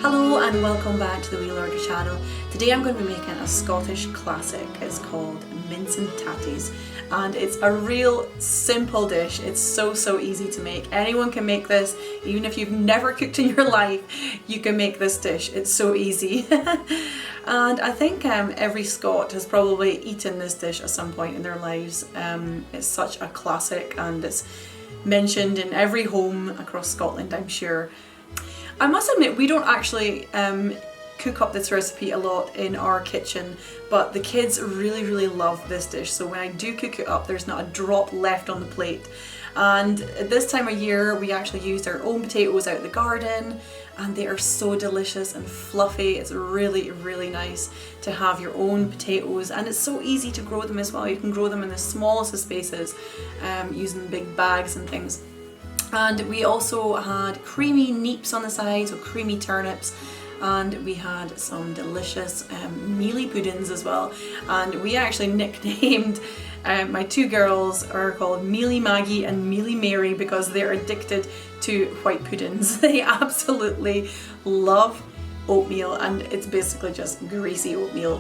Hello and welcome back to the Wee Lordy channel. Today I'm going to be making a Scottish classic. It's called mince and tatties and it's a real simple dish. It's so easy to make. Anyone can make this. Even if you've never cooked in your life, you can make this dish. It's so easy. And I think every Scot has probably eaten this dish at some point in their lives. It's such a classic and it's mentioned in every home across Scotland, I'm sure. I must admit, we don't actually cook up this recipe a lot in our kitchen, but the kids really love this dish. So when I do cook it up, there's not a drop left on the plate. And at this time of year, we actually used our own potatoes out of the garden, and they are so delicious and fluffy. It's really nice to have your own potatoes, and it's so easy to grow them as well. You can grow them in the smallest of spaces using big bags and things. And we also had creamy neeps on the side, so creamy turnips, and we had some delicious mealy puddings as well. And we actually nicknamed my two girls are called Mealy Maggie and Mealy Mary because they're addicted to white puddings. They absolutely love oatmeal, and it's basically just greasy oatmeal.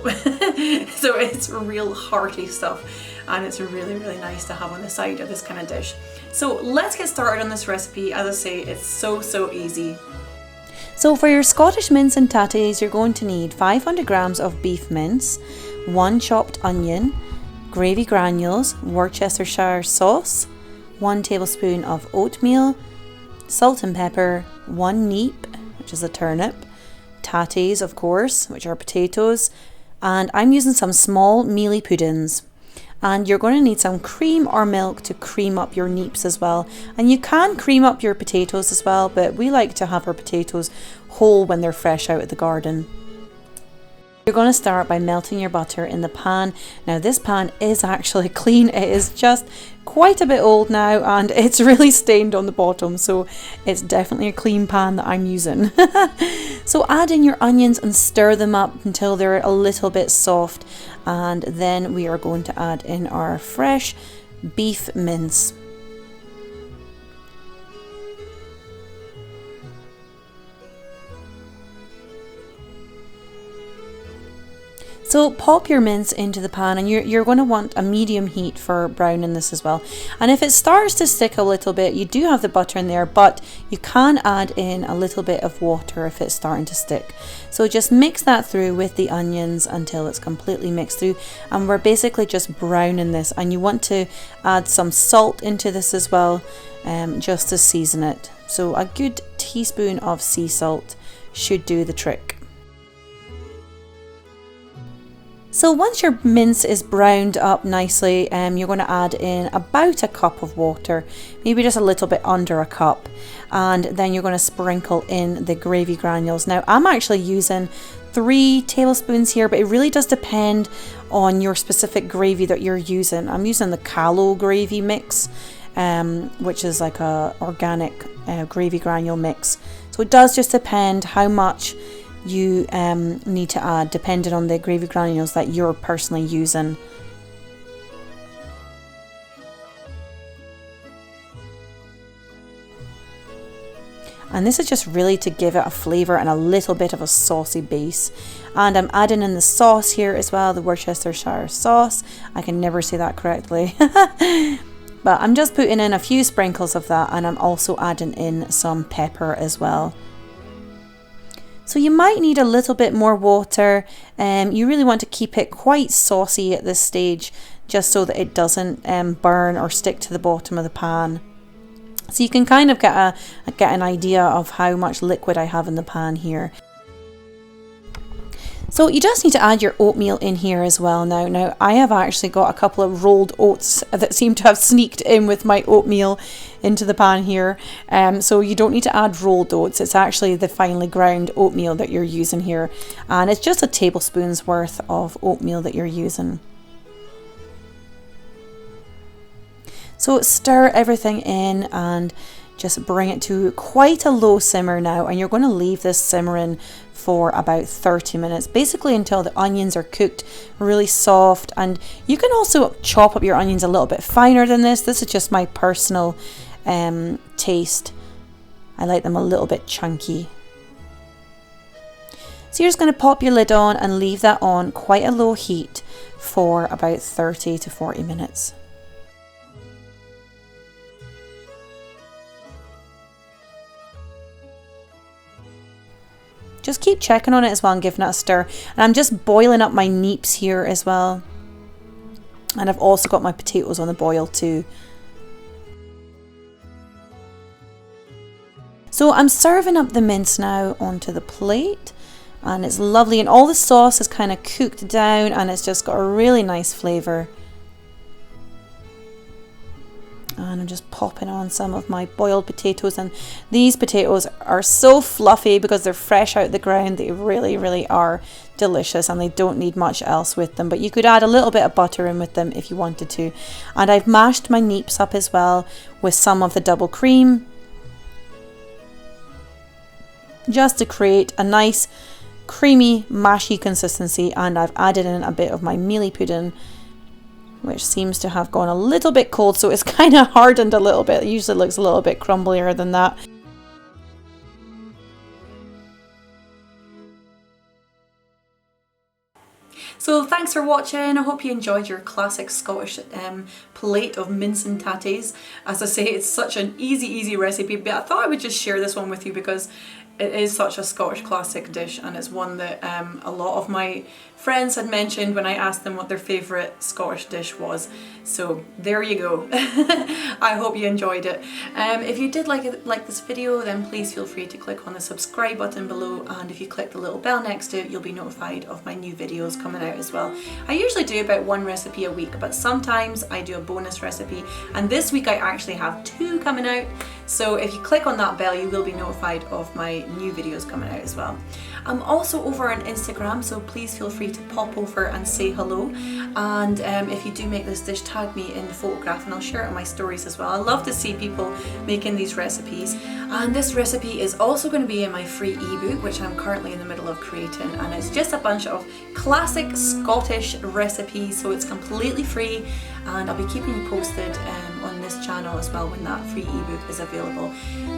So it's real hearty stuff, and it's really nice to have on the side of this kind of dish. So let's get started on this recipe. As I say, it's so easy. So for your Scottish mince and tatties, you're going to need 500 grams of beef mince, 1 chopped onion, gravy granules, Worcestershire sauce, 1 tablespoon of oatmeal, salt and pepper, 1 neep, which is a turnip, tatties of course, which are potatoes, and I'm using some small mealy puddings. And you're going to need some cream or milk to cream up your neeps as well. And you can cream up your potatoes as well, but we like to have our potatoes whole when they're fresh out of the garden. You're going to start by melting your butter in the pan. Now this pan is actually clean. It is just quite a bit old now and it's really stained on the bottom, so it's definitely a clean pan that I'm using. So add in your onions and stir them up until they're a little bit soft, and then we are going to add in our fresh beef mince. So pop your mince into the pan, and you're going to want a medium heat for browning this as well. And if it starts to stick a little bit, you do have the butter in there, but you can add in a little bit of water if it's starting to stick. So just mix that through with the onions until it's completely mixed through, and we're basically just browning this. And you want to add some salt into this as well, just to season it. So a good teaspoon of sea salt should do the trick. So once your mince is browned up nicely, you're going to add in about a cup of water, maybe just a little bit under a cup, and then you're going to sprinkle in the gravy granules. Now I'm actually using 3 tablespoons here, but it really does depend on your specific gravy that you're using. I'm using the callow gravy mix, which is like a organic gravy granule mix. So it does just depend how much you need to add depending on the gravy granules that you're personally using. And this is just really to give it a flavour and a little bit of a saucy base. And I'm adding in the sauce here as well, the Worcestershire sauce. I can never say that correctly. But I'm just putting in a few sprinkles of that, and I'm also adding in some pepper as well. So you might need a little bit more water. You really want to keep it quite saucy at this stage, just so that it doesn't burn or stick to the bottom of the pan. So you can kind of get an idea of how much liquid I have in the pan here. So you just need to add your oatmeal in here as well now. Now I have actually got a couple of rolled oats that seem to have sneaked in with my oatmeal into the pan here. So you don't need to add rolled oats. It's actually the finely ground oatmeal that you're using here. And it's just a tablespoon's worth of oatmeal that you're using. So stir everything in and just bring it to quite a low simmer now, and you're going to leave this simmering for about 30 minutes, basically until the onions are cooked really soft. And you can also chop up your onions a little bit finer than this. This is just my personal taste. I like them a little bit chunky. So you're just going to pop your lid on and leave that on quite a low heat for about 30 to 40 minutes. Just keep checking on it as well and giving it a stir. And I'm just boiling up my neeps here as well. And I've also got my potatoes on the boil too. So I'm serving up the mince now onto the plate. And it's lovely, and all the sauce is kind of cooked down and it's just got a really nice flavour. And I'm just popping on some of my boiled potatoes, and these potatoes are so fluffy because they're fresh out the ground. They really, really are delicious, and they don't need much else with them, but you could add a little bit of butter in with them if you wanted to. And I've mashed my neeps up as well with some of the double cream, just to create a nice creamy mashy consistency. And I've added in a bit of my mealie pudding, which seems to have gone a little bit cold, so it's kind of hardened a little bit. It usually looks a little bit crumblier than that. So thanks for watching. I hope you enjoyed your classic Scottish plate of mince and tatties. As I say, it's such an easy recipe, but I thought I would just share this one with you because it is such a Scottish classic dish, and it's one that a lot of my friends had mentioned when I asked them what their favourite Scottish dish was. So there you go. I hope you enjoyed it. If you did like this video, then please feel free to click on the subscribe button below, and if you click the little bell next to it, you'll be notified of my new videos coming out as well. I usually do about one recipe a week, but sometimes I do a bonus recipe, and this week I actually have 2 coming out. So if you click on that bell, you will be notified of my new videos coming out as well. I'm also over on Instagram, so please feel free to pop over and say hello. And if you do make this dish, tag me in the photograph and I'll share it on my stories as well. I love to see people making these recipes. And this recipe is also going to be in my free ebook, which I'm currently in the middle of creating. And it's just a bunch of classic Scottish recipes, so it's completely free. And I'll be keeping you posted on this channel as well when that free ebook is available.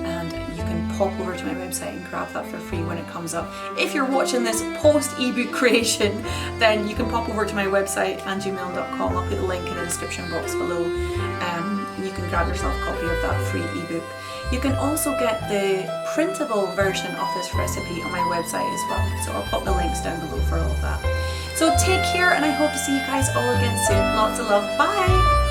And you can pop over to my website and grab that for free when it comes up. If you're watching this post ebook creation, then you can pop over to my website angiemilne.com. I'll put the link in the description box below. You can grab yourself a copy of that free ebook. You can also get the printable version of this recipe on my website as well. So I'll pop the links down below for all of that. So take care, and I hope to see you guys all again soon. Lots of love. Bye!